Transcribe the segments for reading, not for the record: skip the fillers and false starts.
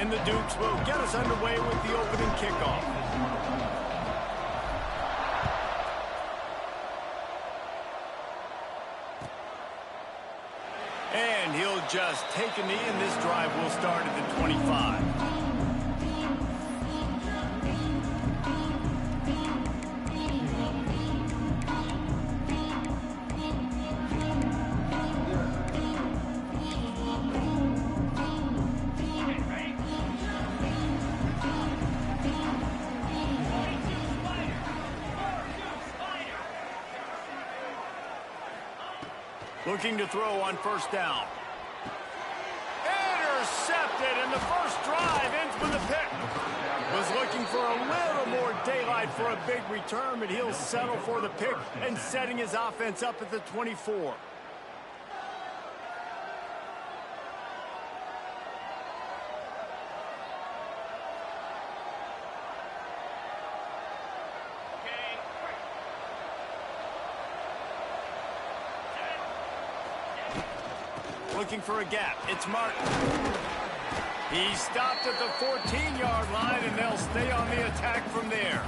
And the Dukes will get us underway with the opening kickoff. And he'll just take a knee, and this drive will start at the 25. Looking to throw on first down. Intercepted, and the first drive ends with a pick. Was looking for a little more daylight for a big return, but he'll settle for the pick and setting his offense up at the 24. Looking for a gap. It's Martin. He stopped at the 14-yard line, and they'll stay on the attack from there.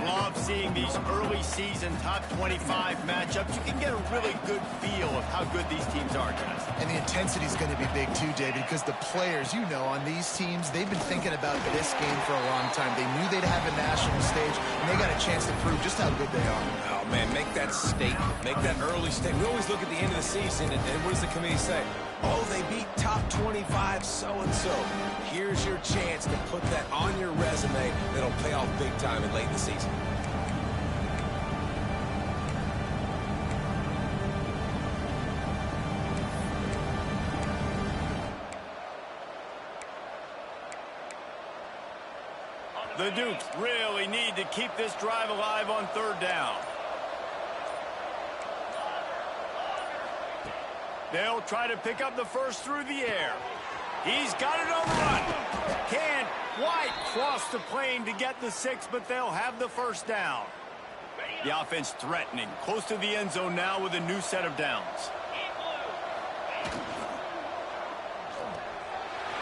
Love seeing these early season top 25 matchups. You can get a really good feel of how good these teams are, guys. And the intensity is going to be big too, David, because the players, you know, on these teams, they've been thinking about this game for a long time. They knew they'd have a national stage, and they got a chance to prove just how good they are. Oh, man, make that statement. Make that early statement. We always look at the end of the season, and what does the committee say? Oh, they beat top 25 so-and-so. Here's your chance to put that on your resume that'll pay off big time and late in the season. The Dukes really need to keep this drive alive on third down. They'll try to pick up the first through the air. He's got it on the run. Can't quite cross the plane to get the 6, but they'll have the first down. The offense threatening, close to the end zone now with a new set of downs.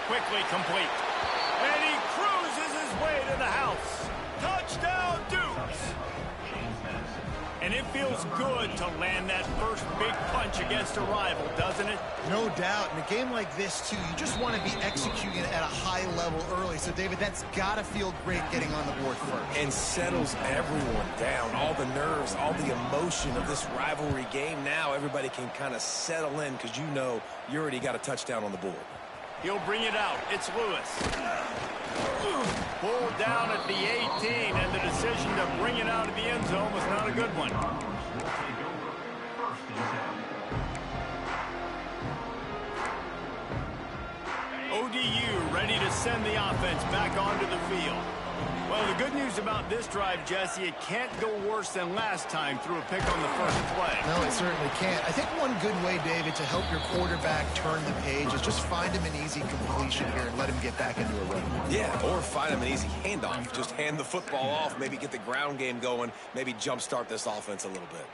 Quickly complete. And he cruises his way to the house. Touchdown, Dukes! And it feels good to land that first big punch against a rival, doesn't it? No doubt. In a game like this, too, you just want to be executing at a high level early. So, David, that's got to feel great getting on the board first. And settles everyone down. All the nerves, all the emotion of this rivalry game. Now everybody can kind of settle in because you know you already got a touchdown on the board. He'll bring it out. It's Lewis. Pulled down at the 18, and the decision to bring it out of the end zone was not a good one. ODU ready to send the offense back onto the field. Well, the good news about this drive, Jesse, it can't go worse than last time through a pick on the first play. No, it certainly can't. I think one good way, David, to help your quarterback turn the page is just find him an easy completion here and let him get back into a run. Yeah, or find him an easy handoff. Just hand the football off, maybe get the ground game going, maybe jumpstart this offense a little bit.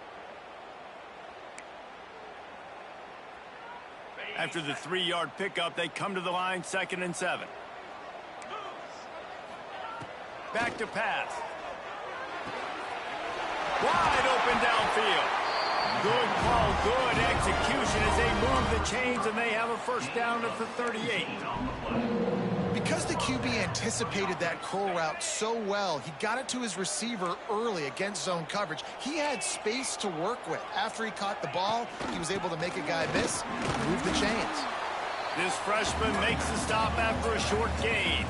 After the 3-yard pickup, they come to the line, 2nd and 7. Back to pass. Wide open downfield. Good call, good execution as they move the chains, and they have a first down at the 38. Because the QB anticipated that curl route so well, he got it to his receiver early against zone coverage. He had space to work with. After he caught the ball, he was able to make a guy miss, move the chains. This freshman makes the stop after a short gain.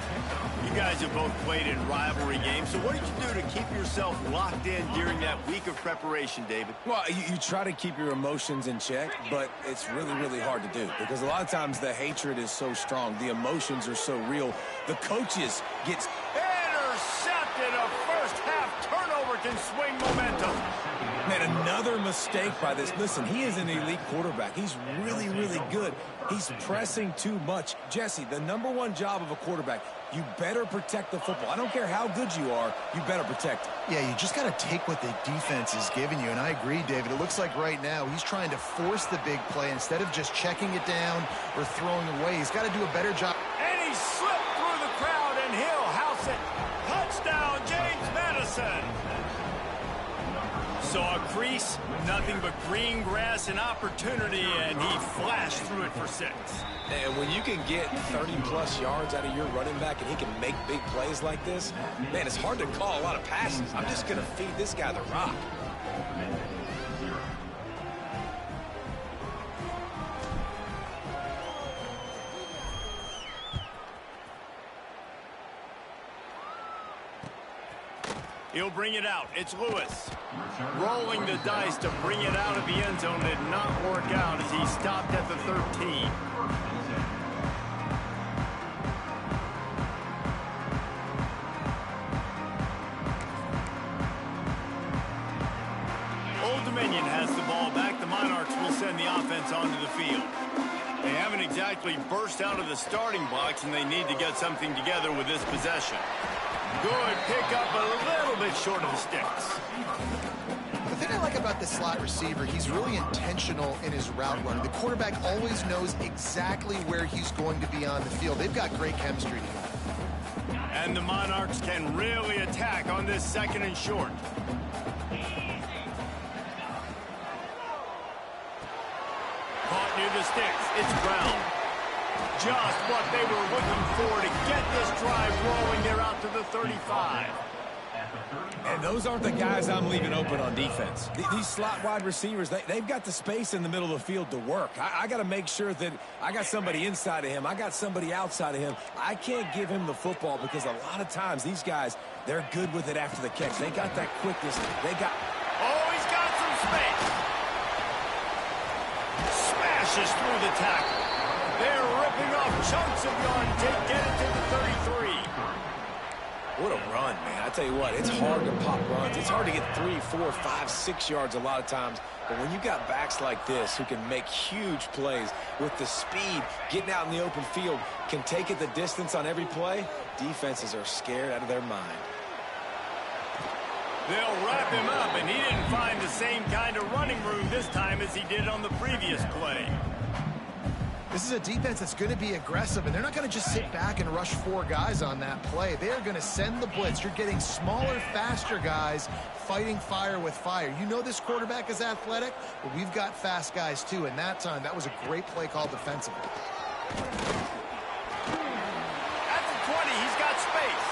You guys have both played in rivalry games, so what did you do to keep yourself locked in during that week of preparation, David? Well, you try to keep your emotions in check, but it's really, really hard to do because a lot of times the hatred is so strong. The emotions are so real. The coaches get intercepted. A first-half turnover can swing momentum. Man, another mistake by this. Listen, he is an elite quarterback. He's really, really good. He's pressing too much. Jesse, the #1 job of a quarterback, you better protect the football. I don't care how good you are, you better protect it. Yeah, you just got to take what the defense is giving you, and I agree, David. It looks like right now he's trying to force the big play instead of just checking it down or throwing away. He's got to do a better job. And he he slipped through the crowd, and he'll house it. Touchdown, James Madison. Saw a crease, nothing but green grass and opportunity, and he flashed through it for 6. And when you can get 30-plus yards out of your running back and he can make big plays like this, man, it's hard to call a lot of passes. I'm just going to feed this guy the rock. He'll bring it out. It's Lewis. Rolling the dice to bring it out of the end zone did not work out as he stopped at the 13. Old Dominion has the ball back. The Monarchs will send the offense onto the field. They haven't exactly burst out of the starting blocks, and they need to get something together with this possession. Good pickup, a little bit short of the sticks. The thing I like about this slot receiver, he's really intentional in his route running. The quarterback always knows exactly where he's going to be on the field. They've got great chemistry together. And the Monarchs can really attack on this 2nd and short. Caught near the sticks. It's Brown. Just what they were looking for to get this drive rolling. They're out to the 35. And those aren't the guys I'm leaving open on defense. These slot wide receivers, they've got the space in the middle of the field to work. I got to make sure that I got somebody inside of him. I got somebody outside of him. I can't give him the football because a lot of times these guys, they're good with it after the catch. They got that quickness. They got... Oh, he's got some space. Smashes through the tackle. They're ripping off chunks of yards to get it to the 33. What a run, man. I tell you what, it's hard to pop runs. It's hard to get 3, 4, 5, 6 yards a lot of times. But when you got backs like this who can make huge plays with the speed, getting out in the open field, can take it the distance on every play, defenses are scared out of their mind. They'll wrap him up, and he didn't find the same kind of running room this time as he did on the previous play. This is a defense that's going to be aggressive, and they're not going to just sit back and rush 4 guys on that play. They are going to send the blitz. You're getting smaller, faster guys fighting fire with fire. You know this quarterback is athletic, but we've got fast guys too, and that time, that was a great play call defensively. At the 20, he's got space,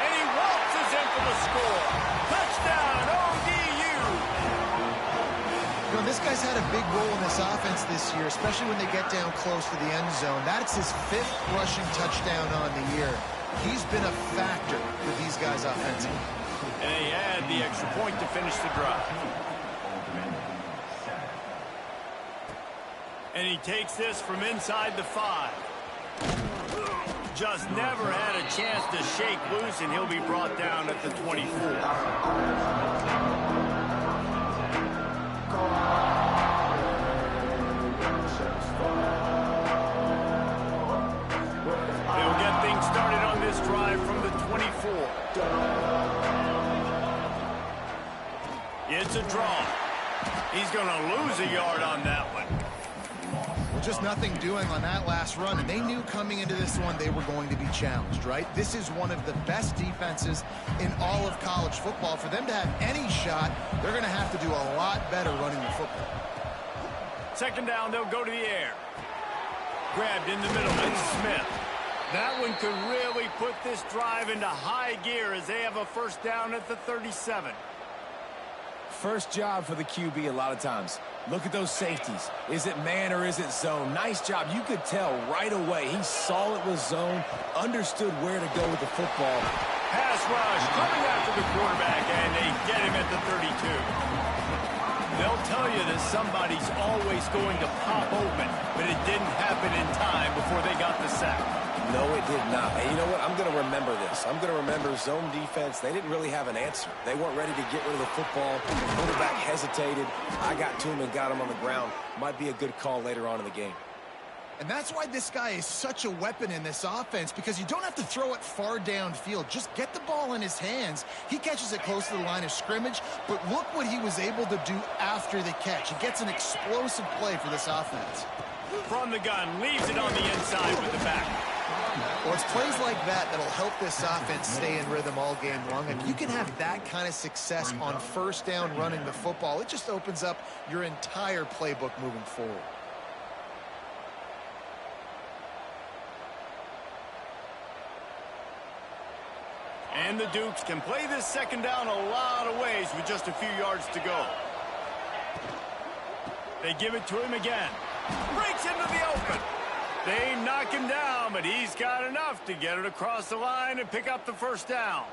and he waltzes in for the score. Touchdown, ODU! You know, this guy's had a big role in this offense this year, especially when they get down close to the end zone. That's his 5th rushing touchdown on the year. He's been a factor for these guys offensively. And they add the extra point to finish the drive. And he takes this from inside the 5. Just never had a chance to shake loose, and he'll be brought down at the 24. They'll get things started on this drive from the 24. It's a draw. He's going to lose a yard on that one. Well, just nothing doing on that last run, and they knew coming into this one they were going to be challenged, right? This is one of the best defenses in all of college football. For them to have any shot, they're going to have to do a lot better running the football. 2nd down, they'll go to the air. Grabbed in the middle, it's Smith. That one could really put this drive into high gear as they have a 1st down at the 37. First job for the QB a lot of times. Look at those safeties. Is it man or is it zone? Nice job. You could tell right away. He saw it was zone, understood where to go with the football. Pass rush coming after the quarterback, and they get him at the 32. They'll tell you that somebody's always going to pop open, but it didn't happen in time before they got the sack. No, it did not. And you know what? I'm going to remember this. I'm going to remember zone defense. They didn't really have an answer. They weren't ready to get rid of the football. The quarterback hesitated. I got to him and got him on the ground. Might be a good call later on in the game. And that's why this guy is such a weapon in this offense, because you don't have to throw it far downfield. Just get the ball in his hands. He catches it close to the line of scrimmage, but look what he was able to do after the catch. He gets an explosive play for this offense. From the gun, leaves it on the inside with the back. Well, it's plays like that that'll help this offense stay in rhythm all game long. If you can have that kind of success on first down running the football, it just opens up your entire playbook moving forward. And the Dukes can play this second down a lot of ways with just a few yards to go. They give it to him again. Breaks into the open. They knock him down, but he's got enough to get it across the line and pick up the first down.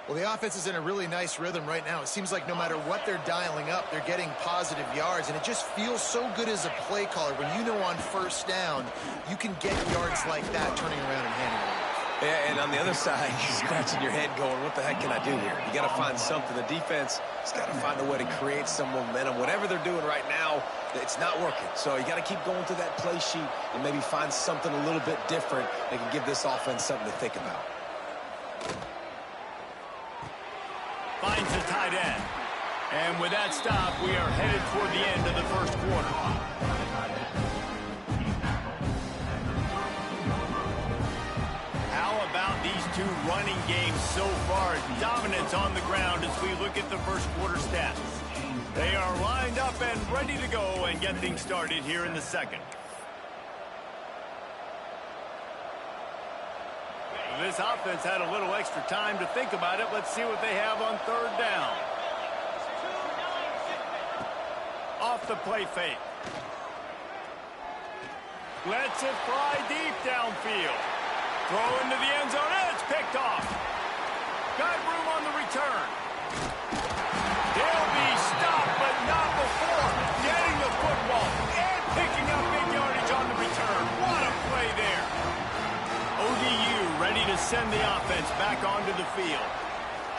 Well, the offense is in a really nice rhythm right now. It seems like no matter what they're dialing up, they're getting positive yards, and it just feels so good as a play caller when you know on first down you can get yards like that turning around and handing it off. Yeah, and on the other side, you're scratching your head going, what the heck can I do here? You got to find something. The defense has got to find a way to create some momentum. Whatever they're doing right now, it's not working. So you got to keep going through that play sheet and maybe find something a little bit different that can give this offense something to think about. Finds the tight end. And with that stop, we are headed toward the end of the first quarter. These two running games so far, dominance on the ground as we look at the first quarter stats. They are lined up and ready to go and get things started here in the second. This offense had a little extra time to think about it. Let's see what they have on third down. Off the play fake. Lets it fly deep downfield. Throw into the end zone, and it's picked off. Got room on the return. They'll be stopped, but not before getting the football and picking up big yardage on the return. What a play there. ODU ready to send the offense back onto the field.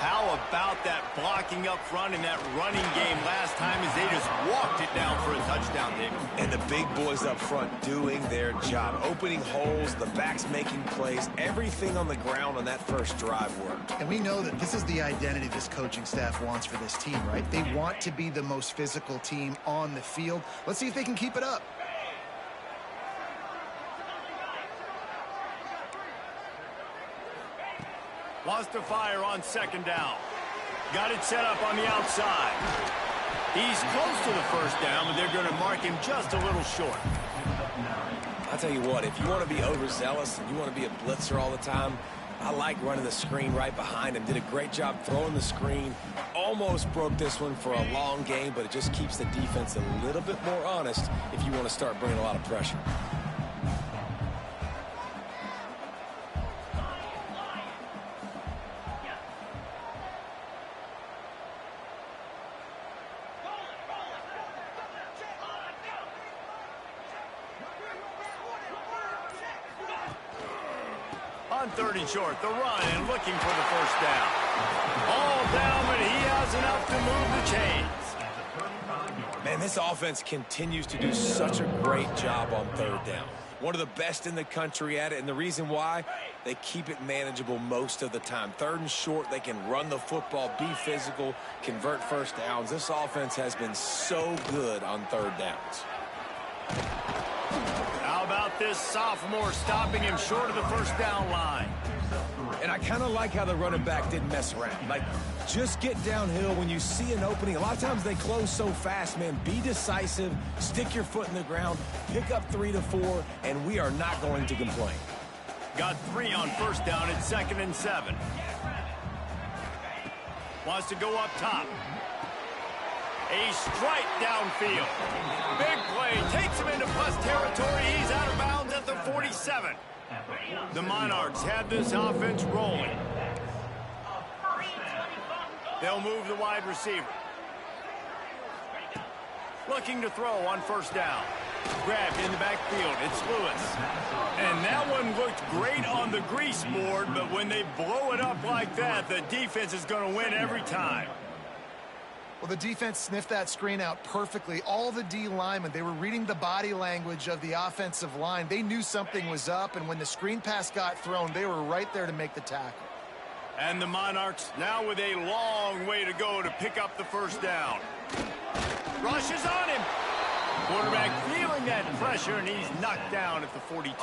How about that blocking up front in that running game last time as they just walked it down for a touchdown, David? And the big boys up front doing their job. Opening holes, the backs making plays. Everything on the ground on that first drive worked. And we know that this is the identity this coaching staff wants for this team, right? They want to be the most physical team on the field. Let's see if they can keep it up. Wants to fire on second down. Got it set up on the outside. He's close to the first down, but they're going to mark him just a little short. I'll tell you what, if you want to be overzealous and you want to be a blitzer all the time, I like running the screen right behind him. Did a great job throwing the screen. Almost broke this one for a long game, but it just keeps the defense a little bit more honest if you want to start bringing a lot of pressure. On third and short, the run and looking for the first down. All down, but he has enough to move the chains. Man, this offense continues to do such a great job on third down. One of the best in the country at it, and the reason why, they keep it manageable most of the time. Third and short, they can run the football, be physical, convert first downs. This offense has been so good on third downs. How about this sophomore stopping him short of the first down line? And I kind of like how the running back didn't mess around. Like, just get downhill when you see an opening. A lot of times they close so fast, man. Be decisive, stick your foot in the ground, pick up 3 to 4, and we are not going to complain. Got 3 on first down at 2nd and 7. Wants to go up top. A strike downfield. Big play. Takes him into plus territory. He's out of bounds at the 47. The Monarchs have this offense rolling. They'll move the wide receiver. Looking to throw on first down. Grabbed in the backfield. It's Lewis. And that one looked great on the grease board, but when they blow it up like that, the defense is going to win every time. Well, the defense sniffed that screen out perfectly. All the D linemen, they were reading the body language of the offensive line. They knew something was up, and when the screen pass got thrown, they were right there to make the tackle. And the Monarchs now with a long way to go to pick up the first down. Rushes on him. Quarterback feeling that pressure, and he's knocked down at the 42.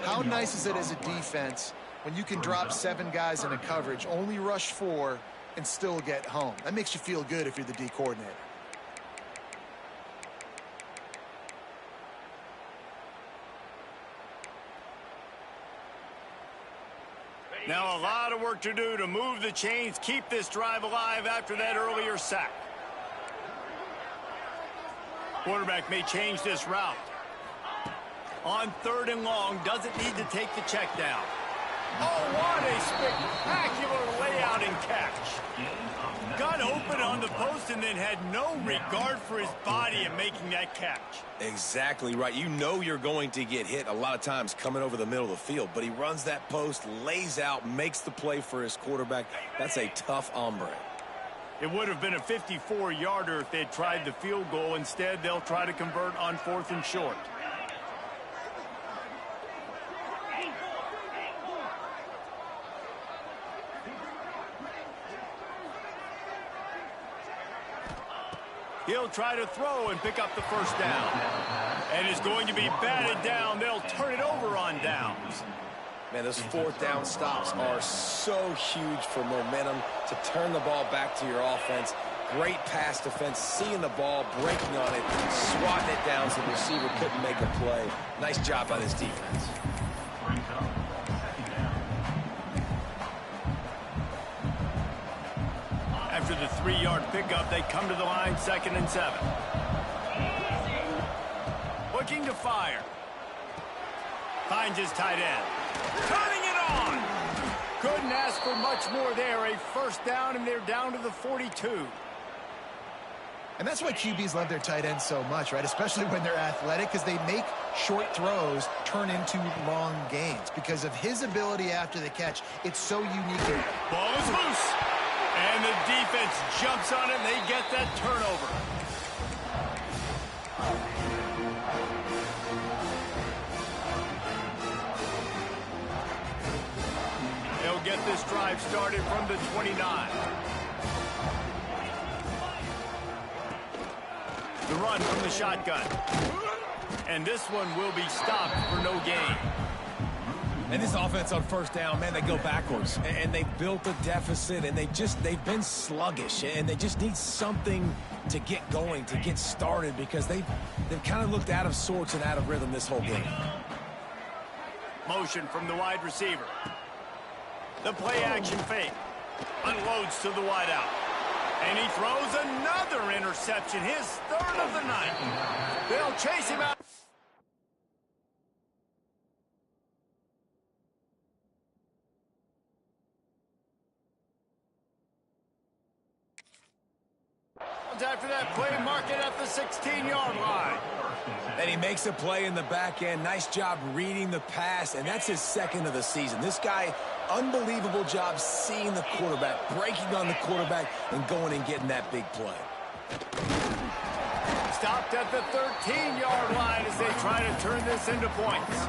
How nice is it as a defense when you can drop 7 guys in a coverage, only rush 4, and still get home? That makes you feel good if you're the D coordinator. Now a lot of work to do to move the chains, keep this drive alive after that earlier sack. Quarterback may change this route. On 3rd and long, doesn't need to take the check down. Oh, what a spectacular layout and catch. Got open on the post and then had no regard for his body in making that catch. Exactly right. You know you're going to get hit a lot of times coming over the middle of the field, but he runs that post, lays out, makes the play for his quarterback. That's a tough hombre. It would have been a 54-yarder if they'd tried the field goal. Instead, they'll try to convert on 4th and short. He'll try to throw and pick up the first down. And is going to be batted down. They'll turn it over on downs. Man, those 4th down stops are so huge for momentum to turn the ball back to your offense. Great pass defense, seeing the ball, breaking on it, swatting it down so the receiver couldn't make a play. Nice job by this defense. After the 3-yard pickup, they come to the line 2nd and 7. Looking to fire. Finds his tight end. Turning it on. Couldn't ask for much more there. A first down, and they're down to the 42. And that's why QBs love their tight ends so much, right? Especially when they're athletic, because they make short throws turn into long gains. Because of his ability after the catch, it's so unique. Ball is loose. And the defense jumps on it, and they get that turnover. They'll get this drive started from the 29. The run from the shotgun. And this one will be stopped for no gain. And this offense on 1st down, man, they go backwards. And they've built a deficit, and they've been sluggish. And they just need something to get going, to get started, because they've kind of looked out of sorts and out of rhythm this whole game. Motion from the wide receiver. The play action fake. Unloads to the wide out. And he throws another interception, his 3rd of the night. They'll chase him out. After that play, mark it at the 16-yard line. And he makes a play in the back end. Nice job reading the pass, and that's his 2nd of the season. This guy, unbelievable job seeing the quarterback, breaking on the quarterback, and going and getting that big play. Stopped at the 13-yard line as they try to turn this into points.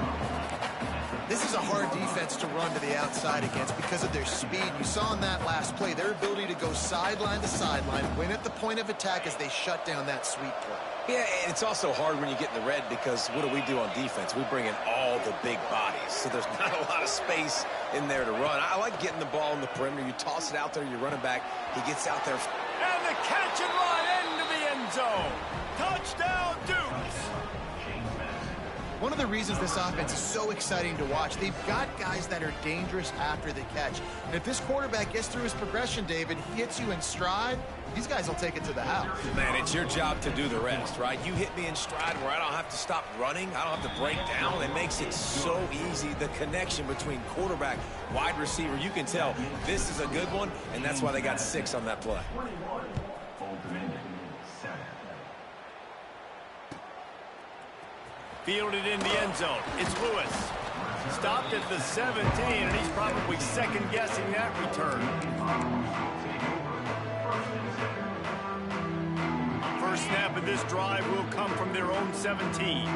This is a hard defense to run to the outside against because of their speed. You saw in that last play their ability to go sideline to sideline, win at the point of attack as they shut down that sweep play. Yeah, and it's also hard when you get in the red because what do on defense? We bring in all the big bodies, so there's not a lot of space in there to run. I like getting the ball in the perimeter. You toss it out there, you're running back. He gets out there. And the catch and run into the end zone. Touchdown, Dukes. One of the reasons this offense is so exciting to watch, they've got guys that are dangerous after the catch. And if this quarterback gets through his progression, David, he hits you in stride, these guys will take it to the house. Man, it's your job to do the rest, right? You hit me in stride where I don't have to stop running. I don't have to break down. It makes it so easy. The connection between quarterback, wide receiver, you can tell this is a good one, and that's why they got 6 on that play. Fielded in the end zone. It's Lewis. Stopped at the 17, and he's probably second-guessing that return. First snap of this drive will come from their own 17.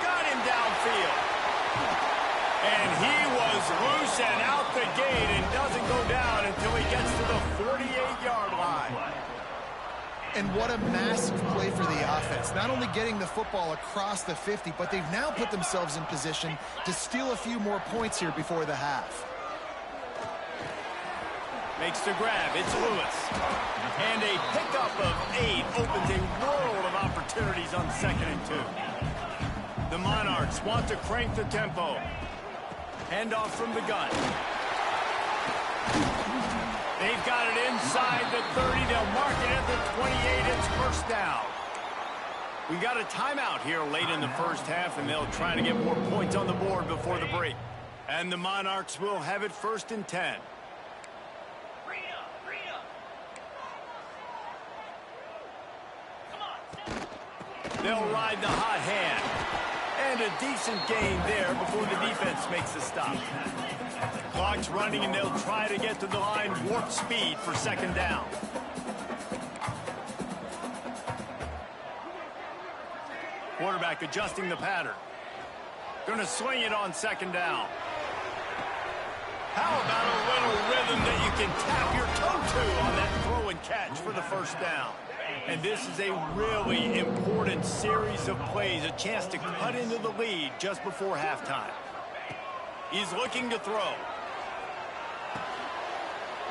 Got him downfield. And he was loose and out the gate and doesn't go down until And what a massive play for the offense. Not only getting the football across the 50, but they've now put themselves in position to steal a few more points here before the half. Makes the grab. It's Lewis. And a pickup of 8 opens a world of opportunities on 2nd and 2. The Monarchs want to crank the tempo. Handoff from the gun. They've got it inside the 30. They'll mark it at the 28. It's first down. We got a timeout here late in the first half, and they'll try to get more points on the board before the break. And the Monarchs will have it 1st and 10. They'll ride the hot hand. And a decent gain there before the defense makes the stop. Clock's running, and they'll try to get to the line warp speed for 2nd down. Quarterback adjusting the pattern. Going to swing it on 2nd down. How about a little rhythm that you can tap your toe to on that throw and catch for the 1st down? And this is a really important series of plays, a chance to cut into the lead just before halftime. He's looking to throw.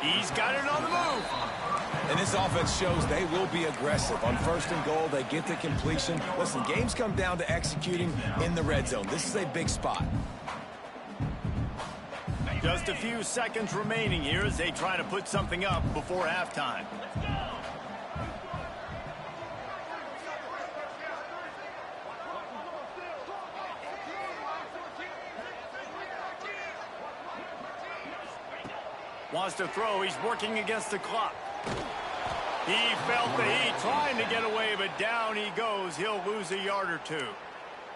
He's got it on the move. And this offense shows they will be aggressive. On 1st and goal, they get the completion. Listen, games come down to executing in the red zone. This is a big spot. Just a few seconds remaining here as they try to put something up before halftime. Wants to throw. He's working against the clock. He felt the heat trying to get away, but down he goes. He'll lose a yard or 2.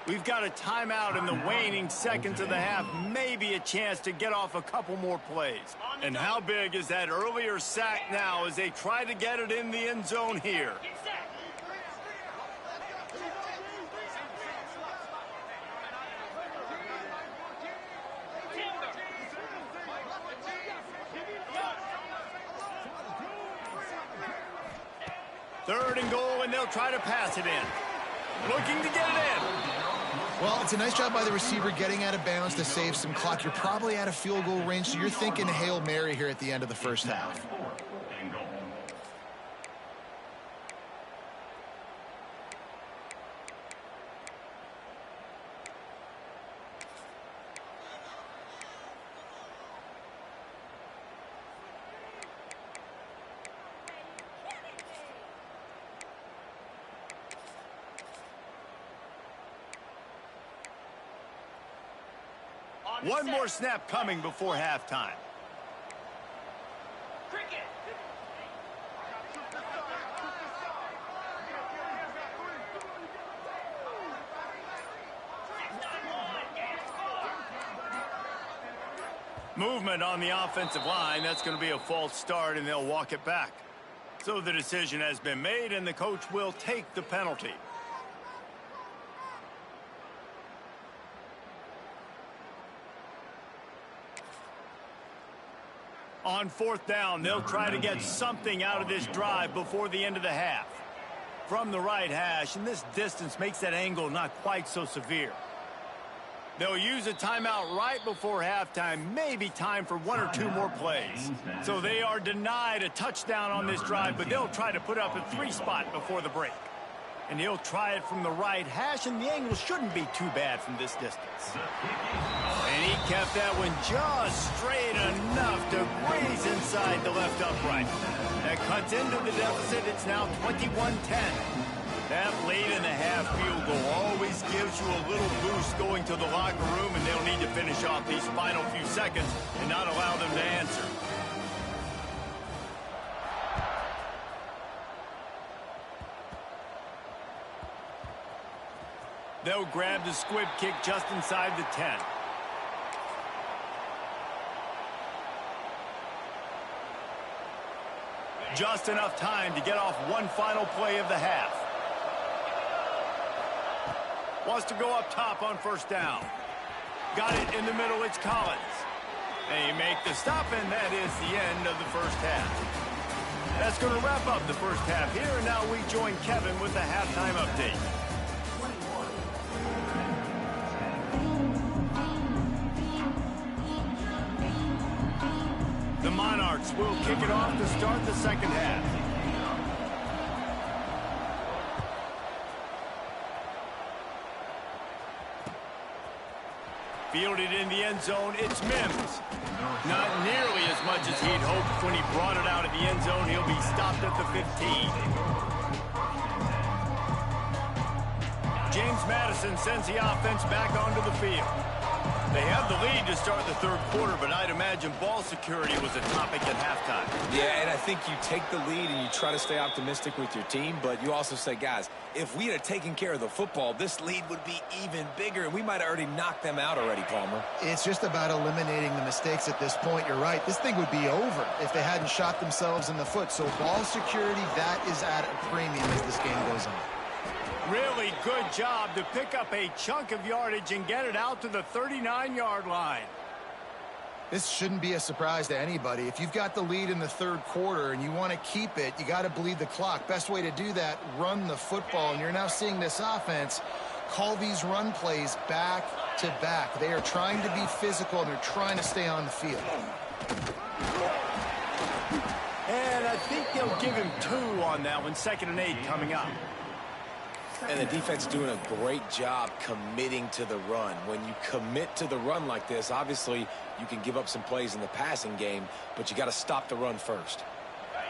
We've got a timeout in the waning seconds of the half. Maybe a chance to get off a couple more plays. And how big is that earlier sack now as they try to get it in the end zone here? Third and goal, and they'll try to pass it in. Looking to get it in. Well, it's a nice job by the receiver getting out of bounds to save some clock. You're probably out of field goal range, so you're thinking Hail Mary here at the end of the first half. One more snap coming before halftime. Movement on the offensive line. That's going to be a false start, and they'll walk it back. So the decision has been made, and the coach will take the penalty. On 4th down, they'll try to get something out of this drive before the end of the half. From the right hash, and this distance makes that angle not quite so severe. They'll use a timeout right before halftime, maybe time for 1 or 2 more plays. So they are denied a touchdown on this drive, but they'll try to put up a 3 spot before the break. And he'll try it from the right hash, and the angle shouldn't be too bad from this distance. And he kept that one just straight enough to graze inside the left upright. That cuts into the deficit. It's now 21-10. That late in the half field goal always gives you a little boost going to the locker room, and they'll need to finish off these final few seconds and not allow them to answer. They'll grab the squib kick just inside the 10. Just enough time to get off one final play of the half. Wants to go up top on 1st down. Got it in the middle, it's Collins. They make the stop, and that is the end of the first half. That's going to wrap up the first half here, and now we join Kevin with the halftime update. The Monarchs will kick it off to start the second half. Fielded in the end zone, it's Mims. Not nearly as much as he'd hoped when he brought it out of the end zone. He'll be stopped at the 15. James Madison sends the offense back onto the field. They have the lead to start the third quarter, but I'd imagine ball security was a topic at halftime. Yeah, and I think you take the lead and you try to stay optimistic with your team, but you also say, guys, if we had taken care of the football, this lead would be even bigger, and we might have already knocked them out already, Palmer. It's just about eliminating the mistakes at this point. You're right. This thing would be over if they hadn't shot themselves in the foot. So ball security, that is at a premium as this game goes on. Really good job to pick up a chunk of yardage and get it out to the 39-yard line. This shouldn't be a surprise to anybody. If you've got the lead in the third quarter and you want to keep it, you got to bleed the clock. Best way to do that, run the football. And you're now seeing this offense call these run plays back to back. They are trying to be physical and they're trying to stay on the field. And I think they'll give him 2 on that one. 2nd and 8 coming up. And the defense doing a great job committing to the run. When you commit to the run like this, obviously you can give up some plays in the passing game, but you got to stop the run first.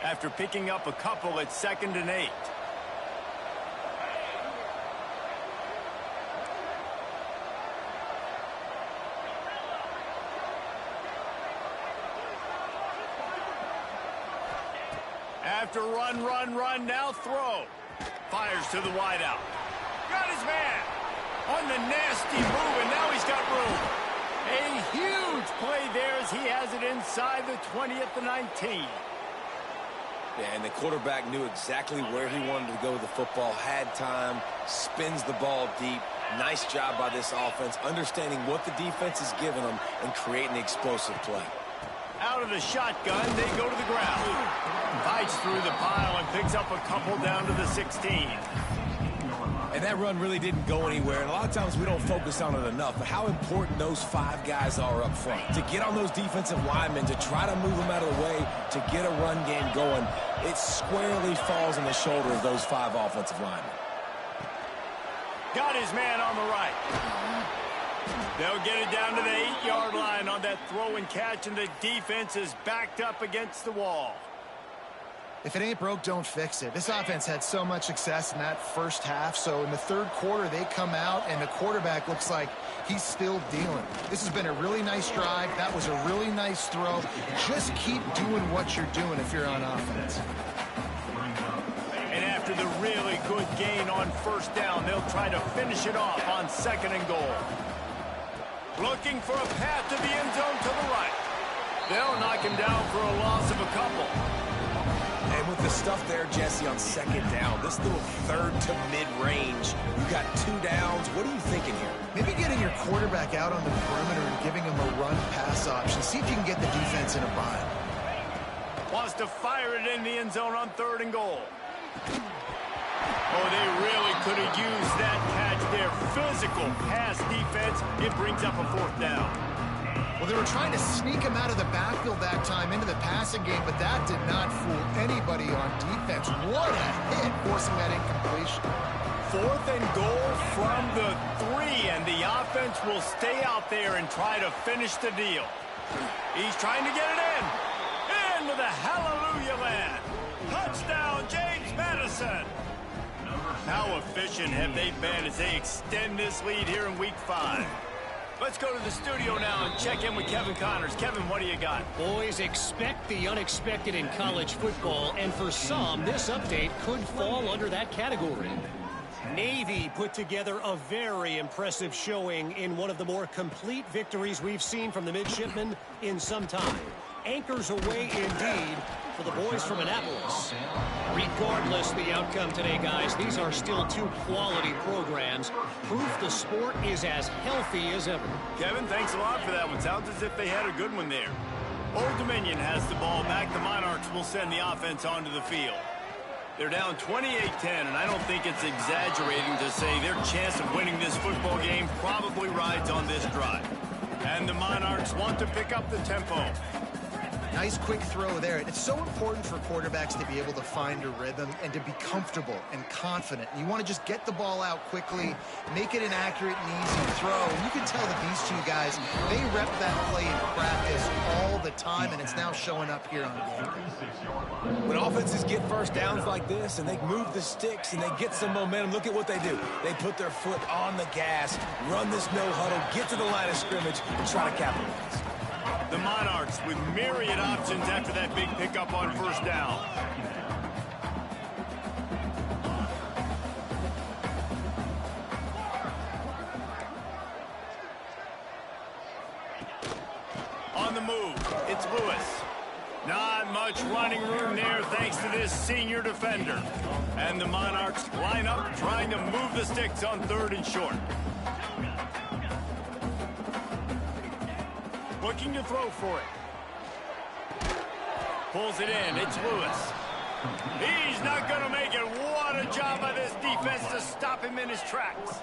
After picking up a couple, it's 2nd and 8. After run, now throw. Fires to the wideout. Got his man on the nasty move, and now he's got room. A huge play there as he has it inside the 20 at the 19. Yeah, and the quarterback knew exactly where he wanted to go with the football, had time, spins the ball deep. Nice job by this offense, understanding what the defense is giving them and creating the explosive play. Out of the shotgun, they go to the ground. Fights through the pile and picks up a couple down to the 16. And that run really didn't go anywhere. And a lot of times we don't focus on it enough. But how important those 5 guys are up front. To get on those defensive linemen, to try to move them out of the way, to get a run game going, it squarely falls on the shoulder of those 5 offensive linemen. Got his man on the right. They'll get it down to the 8-yard line on that throw and catch, and the defense is backed up against the wall. If it ain't broke, don't fix it. This offense had so much success in that first half, so in the third quarter, they come out, and the quarterback looks like he's still dealing. This has been a really nice drive. That was a really nice throw. Just keep doing what you're doing if you're on offense. And after the really good gain on first down, they'll try to finish it off on 2nd and goal. Looking for a path to the end zone to the right. They'll knock him down for a loss of a couple. And with the stuff there, Jesse, on 2nd down, this little 3rd to mid-range, you got 2 downs. What are you thinking here? Maybe getting your quarterback out on the perimeter and giving him a run-pass option. See if you can get the defense in a bind. Wants to fire it in the end zone on 3rd and goal. Oh, they really could have used that catch there. Physical pass defense. It brings up a 4th down. Well, they were trying to sneak him out of the backfield that time into the passing game, but that did not fool anybody on defense. What a hit, forcing that incompletion. 4th and goal from the 3, and the offense will stay out there and try to finish the deal. He's trying to get it in. Into the hallelujah land. Touchdown, James Madison. How efficient have they been as they extend this lead here in Week 5? Let's go to the studio now and check in with Kevin Connors. Kevin, what do you got? Boys, expect the unexpected in college football, and for some, this update could fall under that category. Navy put together a very impressive showing in one of the more complete victories we've seen from the midshipmen in some time. Anchors away indeed for the boys from Annapolis. Regardless the outcome today, guys, these are still 2 quality programs. Proof the sport is as healthy as ever. Kevin, thanks a lot for that one. Sounds as if they had a good one there. Old Dominion has the ball back. The Monarchs will send the offense onto the field. They're down 28-10, and I don't think it's exaggerating to say their chance of winning this football game probably rides on this drive. And the Monarchs want to pick up the tempo. Nice quick throw there. It's so important for quarterbacks to be able to find a rhythm and to be comfortable and confident. You want to just get the ball out quickly, make it an accurate and easy throw. And you can tell that these two guys, they rep that play in practice all the time, and it's now showing up here on defense. When offenses get first downs like this and they move the sticks and they get some momentum, look at what they do. They put their foot on the gas, run this no huddle, get to the line of scrimmage, and try to capitalize. The Monarchs with myriad options after that big pickup on first down. On the move, it's Lewis. Not much running room there thanks to this senior defender. And the Monarchs line up trying to move the sticks on 3rd and short. Looking to throw for it. Pulls it in. It's Lewis. He's not going to make it. What a job by this defense to stop him in his tracks.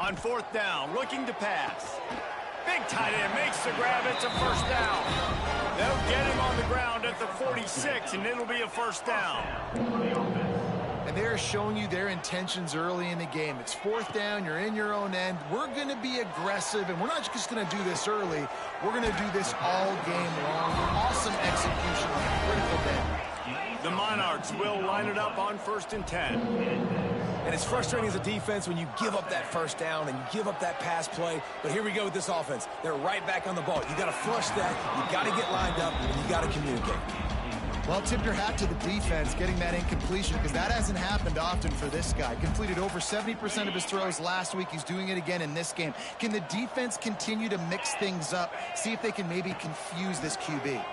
On 4th down, looking to pass. Big tight end makes the grab. It's a first down. They'll get him on the ground at the 46, and it'll be a first down. And they're showing you their intentions early in the game. It's 4th down. You're in your own end. We're going to be aggressive, and we're not just going to do this early. We're going to do this all game long. Awesome execution on a critical day. The Monarchs will line it up on 1st and 10. And it's frustrating as a defense when you give up that first down and you give up that pass play. But here we go with this offense. They're right back on the ball. You got to flush that. You got to get lined up, and you got to communicate. Well, tip your hat to the defense getting that incompletion, because that hasn't happened often for this guy. Completed over 70% of his throws last week. He's doing it again in this game. Can the defense continue to mix things up, see if they can maybe confuse this QB?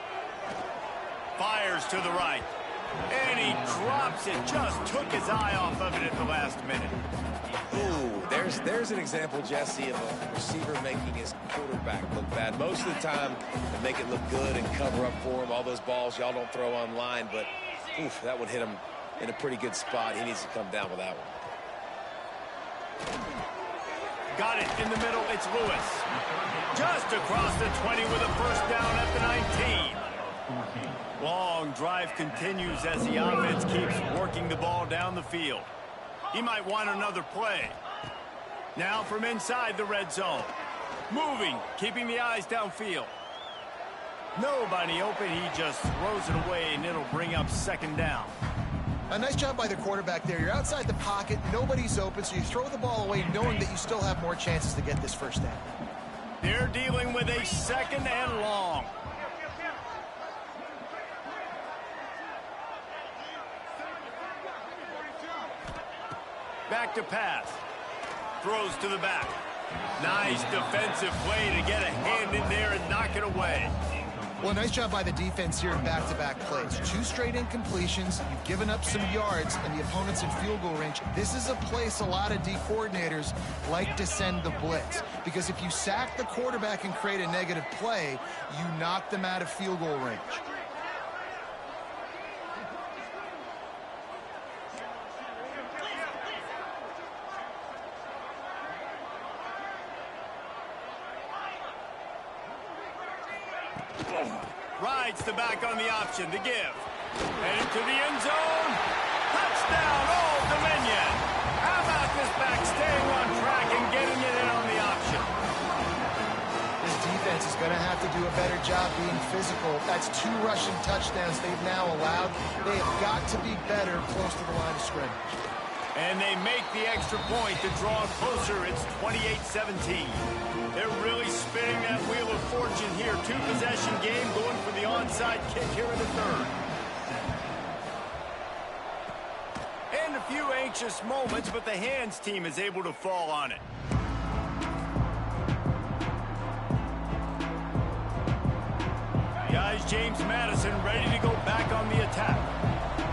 Fires to the right. And he drops it. Just took his eye off of it at the last minute. Ooh, there's an example, Jesse, of a receiver making his quarterback look bad. Most of the time, they make it look good and cover up for him. All those balls y'all don't throw online, but oof, that one hit him in a pretty good spot. He needs to come down with that one. Got it in the middle. It's Lewis. Just across the 20 with a first down at the 19. Long drive continues as the offense keeps working the ball down the field. He might want another play. Now from inside the red zone. Moving, keeping the eyes downfield. Nobody open. He just throws it away, and it'll bring up 2nd down. A nice job by the quarterback there. You're outside the pocket. Nobody's open, so you throw the ball away knowing that you still have more chances to get this first down. They're dealing with a 2nd and long. Back to pass. Throws to the back. Nice defensive play to get a hand in there and knock it away. Well, nice job by the defense here in back-to-back plays. 2 straight incompletions. You've given up some yards, and the opponent's in field goal range. This is a place a lot of D coordinators like to send the blitz, because if you sack the quarterback and create a negative play, you knock them out of field goal range. Rides the back on the option to give. Headed to the end zone. Touchdown, Old Dominion. How about this back staying on track and getting it in on the option? This defense is going to have to do a better job being physical. That's 2 rushing touchdowns they've now allowed. They have got to be better close to the line of scrimmage. And they make the extra point to draw closer. It's 28-17. They're really spinning that wheel of fortune here. 2-possession game, going for the onside kick here in the 3rd. And a few anxious moments, but the hands team is able to fall on it. Guys, James Madison ready to go back on the attack.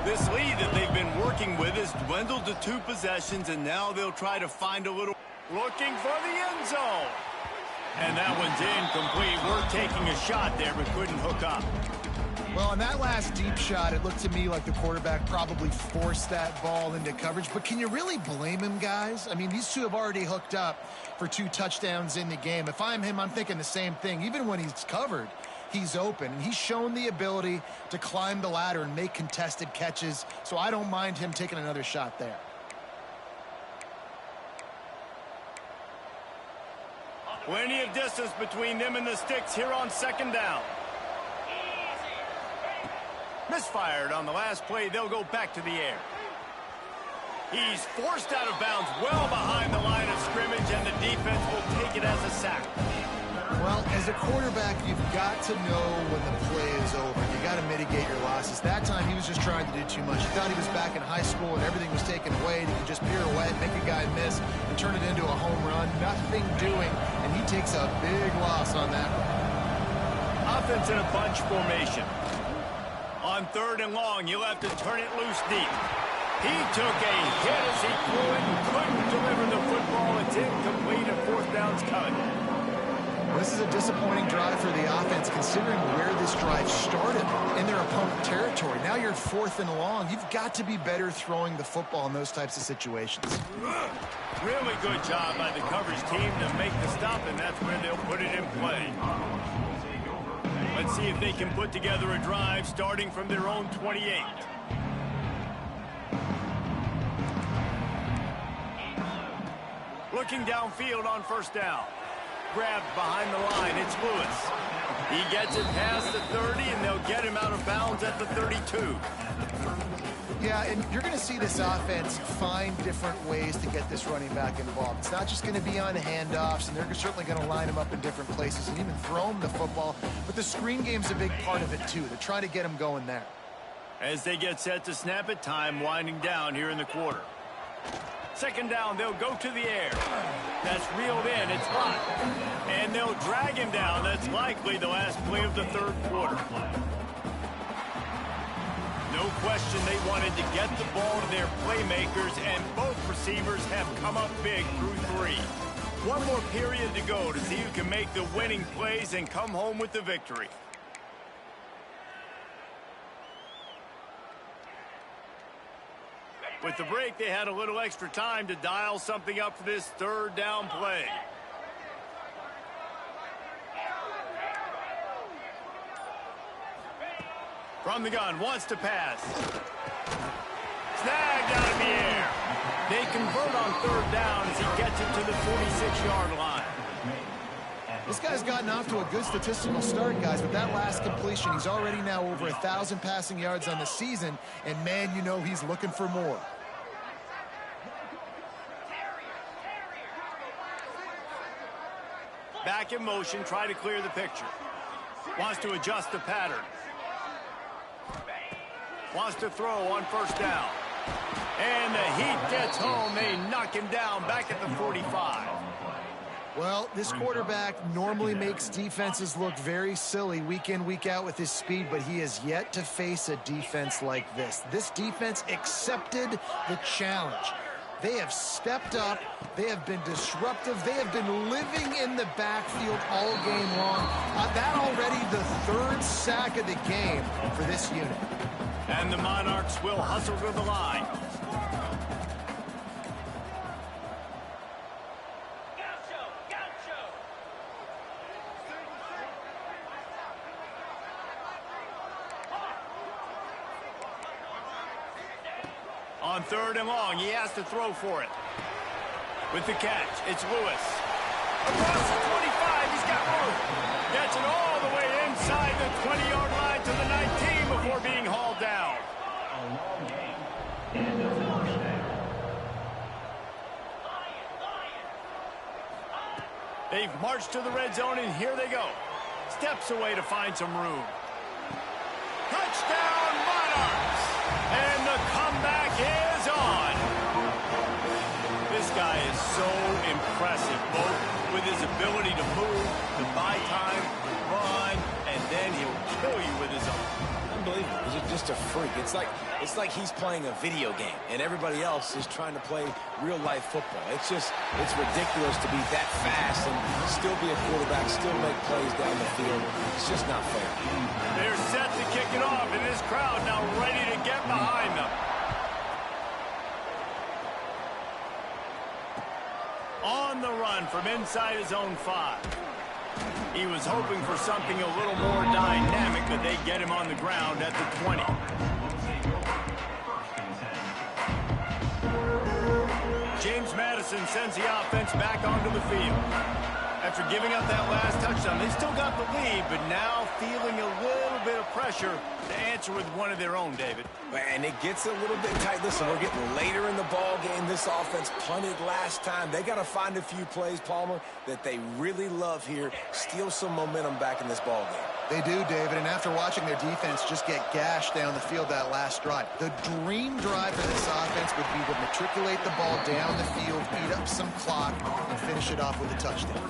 This lead that they've been working with has dwindled to 2 possessions, and now they'll try to find a little... Looking for the end zone. And that one's incomplete. We're taking a shot there, but couldn't hook up. Well, on that last deep shot, it looked to me like the quarterback probably forced that ball into coverage. But can you really blame him, guys? I mean, these two have already hooked up for 2 touchdowns in the game. If I'm him, I'm thinking the same thing. Even when he's covered, he's open. And he's shown the ability to climb the ladder and make contested catches. So I don't mind him taking another shot there. Plenty of distance between them and the sticks here on 2nd down. Misfired on the last play. They'll go back to the air. He's forced out of bounds well behind the line of scrimmage, and the defense will take it as a sack. Well, as a quarterback, you've got to know when the play is over. You got to mitigate your losses. That time, he was just trying to do too much. He thought he was back in high school and everything was taken away, and he could just pirouette, make a guy miss, and turn it into a home run. Nothing doing, and he takes a big loss on that one. Offense in a bunch formation. On 3rd and long, you'll have to turn it loose deep. He took a hit as he threw it and couldn't deliver the football. It's incomplete, and 4th down's coming. This is a disappointing drive for the offense, considering where this drive started in their opponent territory. Now you're 4th and long. You've got to be better throwing the football in those types of situations. Really good job by the coverage team to make the stop, and that's where they'll put it in play. Let's see if they can put together a drive starting from their own 28. Looking downfield on 1st down. Grabbed behind the line. It's Lewis. He gets it past the 30, and they'll get him out of bounds at the 32. Yeah, and you're going to see this offense find different ways to get this running back involved. It's not just going to be on handoffs, and they're certainly going to line him up in different places and even throw him the football. But the screen game's a big part of it, too. They're trying to get him going there. As they get set to snap it, time winding down here in the quarter. 2nd down, they'll go to the air. That's reeled in. It's hot. And they'll drag him down. That's likely the last play of the 3rd quarter. No question they wanted to get the ball to their playmakers, and both receivers have come up big through 3. One more period to go to see who can make the winning plays and come home with the victory. With the break, they had a little extra time to dial something up for this 3rd down play. From the gun, wants to pass. Snagged out of the air. They convert on 3rd down as he gets it to the 46-yard line. This guy's gotten off to a good statistical start, guys. With that last completion, he's already now over 1,000 passing yards on the season, and man, you know he's looking for more. Back in motion, try to clear the picture. Wants to adjust the pattern. Wants to throw on 1st down. And the heat gets home. They knock him down back at the 45. Well, this quarterback normally makes defenses look very silly week in, week out with his speed, but he has yet to face a defense like this. This defense accepted the challenge. They have stepped up. They have been disruptive. They have been living in the backfield all game long. That already the 3rd sack of the game for this unit. And the Monarchs will hustle to the line. On 3rd and long, he has to throw for it. With the catch, it's Lewis. Across the 25, he's got room. Gets it all the way inside the 20-yard line to the 19 before being hauled down. They've marched to the red zone, and here they go. Steps away to find some room. Touchdown, Monarchs! And the comeback is on. This guy is so impressive, both with his ability to move, to buy time, run, and then he'll kill you with his own. Unbelievable. just a freak. It's like he's playing a video game, and everybody else is trying to play real-life football. It's ridiculous to be that fast and still be a quarterback, still make plays down the field. It's just not fair. They're set to kick it off, and this crowd now ready to get behind them. On the run from inside his own 5. He was hoping for something a little more dynamic, but they get him on the ground at the 20. James Madison sends the offense back onto the field. After giving up that last touchdown, they still got the lead, but now feeling a little bit of pressure to answer with one of their own, David. And it gets a little bit tight. Listen, we're getting later in the ball game. This offense punted last time. They got to find a few plays, Palmer, that they really love here. Steal some momentum back in this ball game. They do, David, and after watching their defense just get gashed down the field that last drive, the dream drive for this offense would be to matriculate the ball down the field, eat up some clock, and finish it off with a touchdown.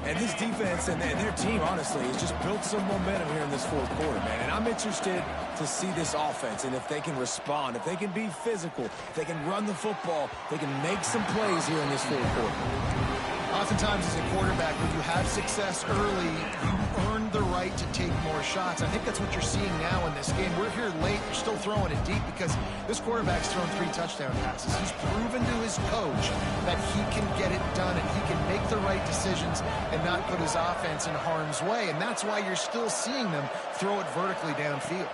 And this defense and their team, honestly, has just built some momentum here in this fourth quarter, man. And I'm interested to see this offense and if they can respond, if they can be physical, if they can run the football, if they can make some plays here in this fourth quarter. Oftentimes as a quarterback, when you have success early, you earn the right to take more shots. I think that's what you're seeing now in this game. We're here late. You're still throwing it deep because this quarterback's thrown 3 touchdown passes. He's proven to his coach that he can get it done and he can make the right decisions and not put his offense in harm's way. And that's why you're still seeing them throw it vertically downfield.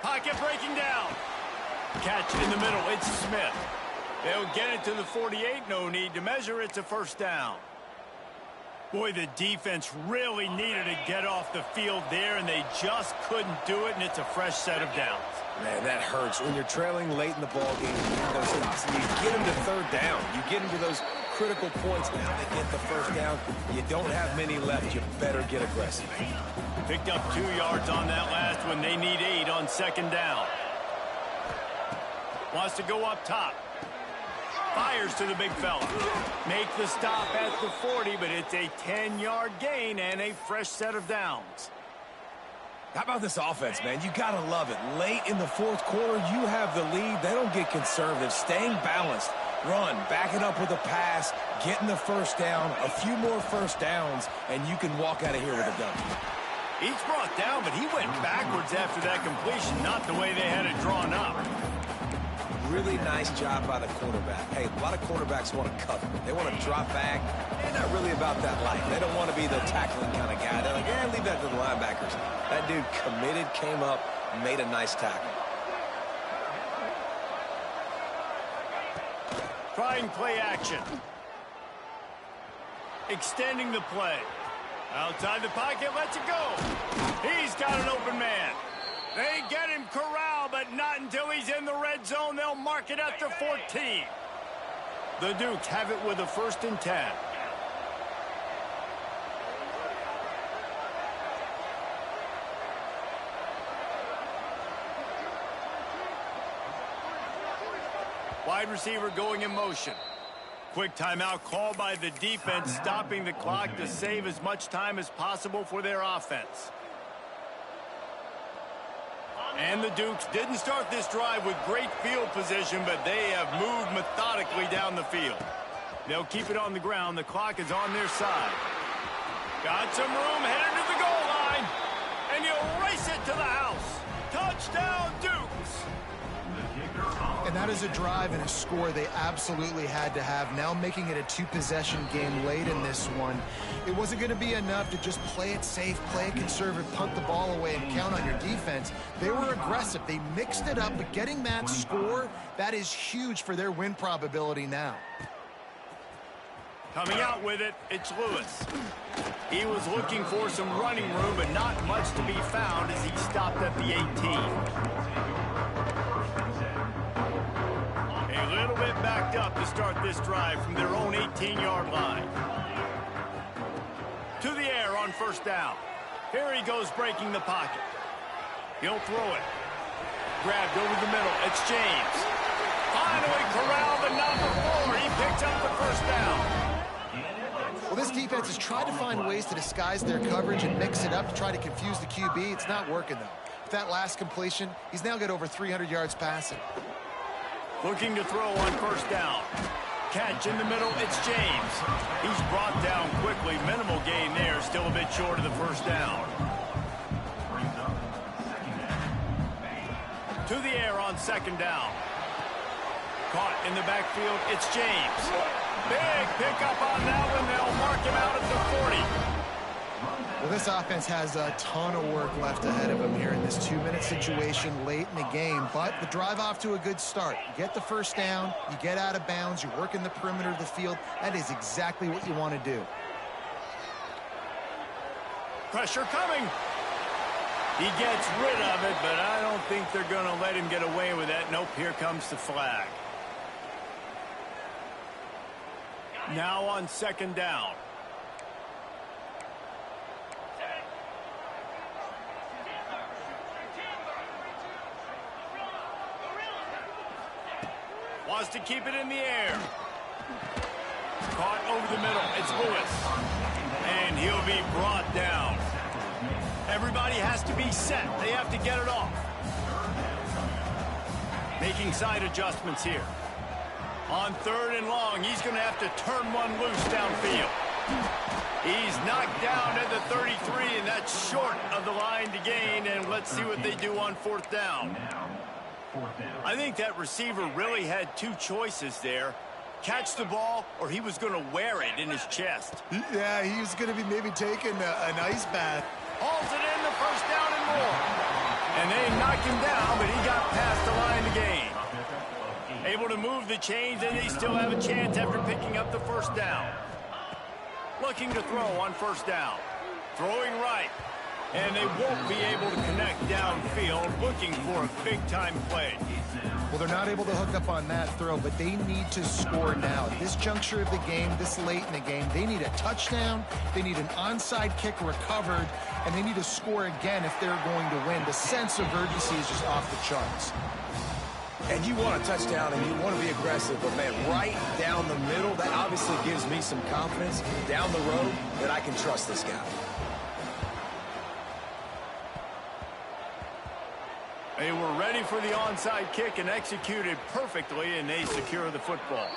Pocket breaking down. Catch in the middle. It's Smith. They'll get it to the 48. No need to measure. It's a first down. Boy, the defense really needed to get off the field there, and they just couldn't do it, and it's a fresh set of downs. Man, that hurts. When you're trailing late in the ball game, you get them to third down. You get them to those critical points. Now they get the first down. You don't have many left. You better get aggressive. Picked up 2 yards on that last one. They need 8 on second down. Wants to go up top. Fires to the big fella. Make the stop at the 40, but it's a 10-yard gain and a fresh set of downs. How about this offense, man? You got to love it. Late in the fourth quarter, you have the lead. They don't get conservative. Staying balanced. Run, back it up with a pass, getting the first down, a few more first downs, and you can walk out of here with a W. He's brought down, but he went backwards after that completion, not the way they had it drawn up. Really nice job by the quarterback. Hey, a lot of quarterbacks want to cover. They want to drop back. They're not really about that life. They don't want to be the tackling kind of guy. They're like, yeah, leave that to the linebackers. That dude committed, came up, made a nice tackle. Trying play action. Extending the play. Outside the pocket, lets it go. He's got an open man. They get him corralled, but not until he's in the red zone. They'll mark it at the 14. The Dukes have it with a 1st and 10. Wide receiver going in motion. Quick timeout called by the defense, stopping the clock to save as much time as possible for their offense. And the Dukes didn't start this drive with great field position, but they have moved methodically down the field. They'll keep it on the ground. The clock is on their side. Got some room, headed to the goal line. And you'll race it to the house. Touchdown, Dukes! And that is a drive and a score they absolutely had to have. Now making it a 2-possession game late in this one. It wasn't going to be enough to just play it safe, play it conservative, punt the ball away, and count on your defense. They were aggressive. They mixed it up, but getting that score, that is huge for their win probability now. Coming out with it, it's Lewis. He was looking for some running room, but not much to be found as he stopped at the 18. A little bit backed up to start this drive from their own 18-yard line. To the air on first down. Here he goes breaking the pocket. He'll throw it. Grabbed over the middle. It's James. Finally corralled, but not before. He picks up the first down. Well, this defense has tried to find ways to disguise their coverage and mix it up to try to confuse the QB. It's not working, though. With that last completion, he's now got over 300 yards passing. Looking to throw on first down. Catch in the middle, it's James. He's brought down quickly. Minimal gain there, still a bit short of the first down. To the air on second down. Caught in the backfield, it's James. Big pickup on that one. They'll mark him out at the 40. Well, this offense has a ton of work left ahead of them here in this 2-minute situation late in the game, but the drive off to a good start. You get the first down, you get out of bounds, you're working the perimeter of the field. That is exactly what you want to do. Pressure coming. He gets rid of it, but I don't think they're going to let him get away with that. Nope, here comes the flag. Now on second down. Wants to keep it in the air. Caught over the middle. It's Lewis. And he'll be brought down. Everybody has to be set. They have to get it off. Making side adjustments here. On third and long, he's going to have to turn one loose downfield. He's knocked down at the 33, and that's short of the line to gain. And let's see what they do on fourth down. I think that receiver really had two choices there. Catch the ball, or he was going to wear it in his chest. Yeah, he was going to be maybe taking an ice bath. Hauls it in, the first down and more. And they knocked him down, but he got past the line to gain. Able to move the chains, and they still have a chance after picking up the first down. Looking to throw on first down. Throwing right. And they won't be able to connect downfield, looking for a big-time play. Well, they're not able to hook up on that throw, but they need to score now. At this juncture of the game, this late in the game, they need a touchdown, they need an onside kick recovered, and they need to score again if they're going to win. The sense of urgency is just off the charts. And you want a touchdown and you want to be aggressive, but man, right down the middle, that obviously gives me some confidence down the road that I can trust this guy. They were ready for the onside kick and executed perfectly, and they secure the football.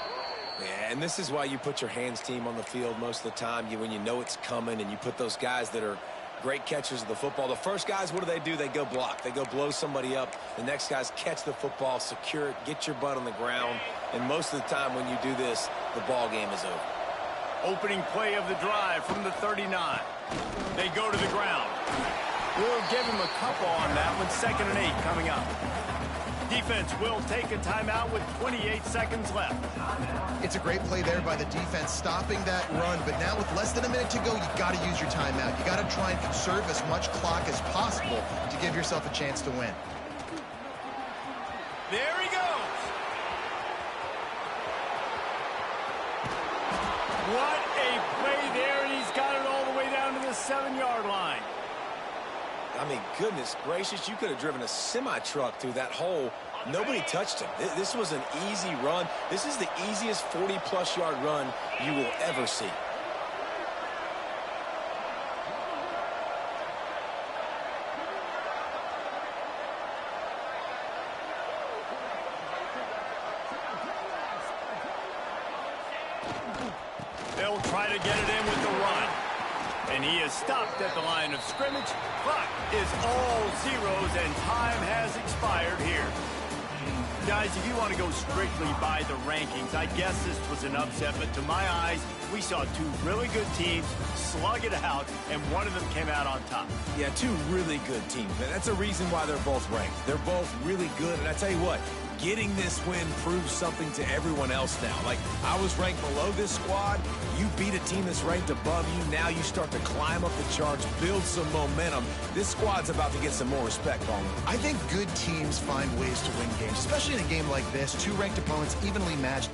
Yeah, and this is why you put your hands team on the field most of the time. When you know it's coming, and you put those guys that are great catchers of the football. The first guys, what do? They go block. They go blow somebody up. The next guys catch the football, secure it, get your butt on the ground. And most of the time when you do this, the ball game is over. Opening play of the drive from the 39. They go to the ground. We'll give him a couple on that one. 2nd and 8 coming up. Defense will take a timeout with 28 seconds left. It's a great play there by the defense, stopping that run. But now with less than a minute to go, you got to use your timeout. You got to try and conserve as much clock as possible to give yourself a chance to win. There he goes. What a play there, and he's got it all the way down to the 7-yard line. I mean, goodness gracious, you could have driven a semi-truck through that hole. Nobody touched him. This was an easy run. This is the easiest 40-plus yard run you will ever see. They'll try to get it in with the run. And he is stopped at the line of scrimmage. Clock is all zeros, and time has expired here. Guys, if you want to go strictly by the rankings, I guess this was an upset, but to my eyes, we saw two really good teams slug it out, and one of them came out on top. Yeah, two really good teams, and that's a reason why they're both ranked. They're both really good, and I tell you what, getting this win proves something to everyone else now. Like, I was ranked below this squad. You beat a team that's ranked above you. Now you start to climb up the charts, build some momentum. This squad's about to get some more respect on them. I think good teams find ways to win games, especially in a game like this. Two ranked opponents evenly matched.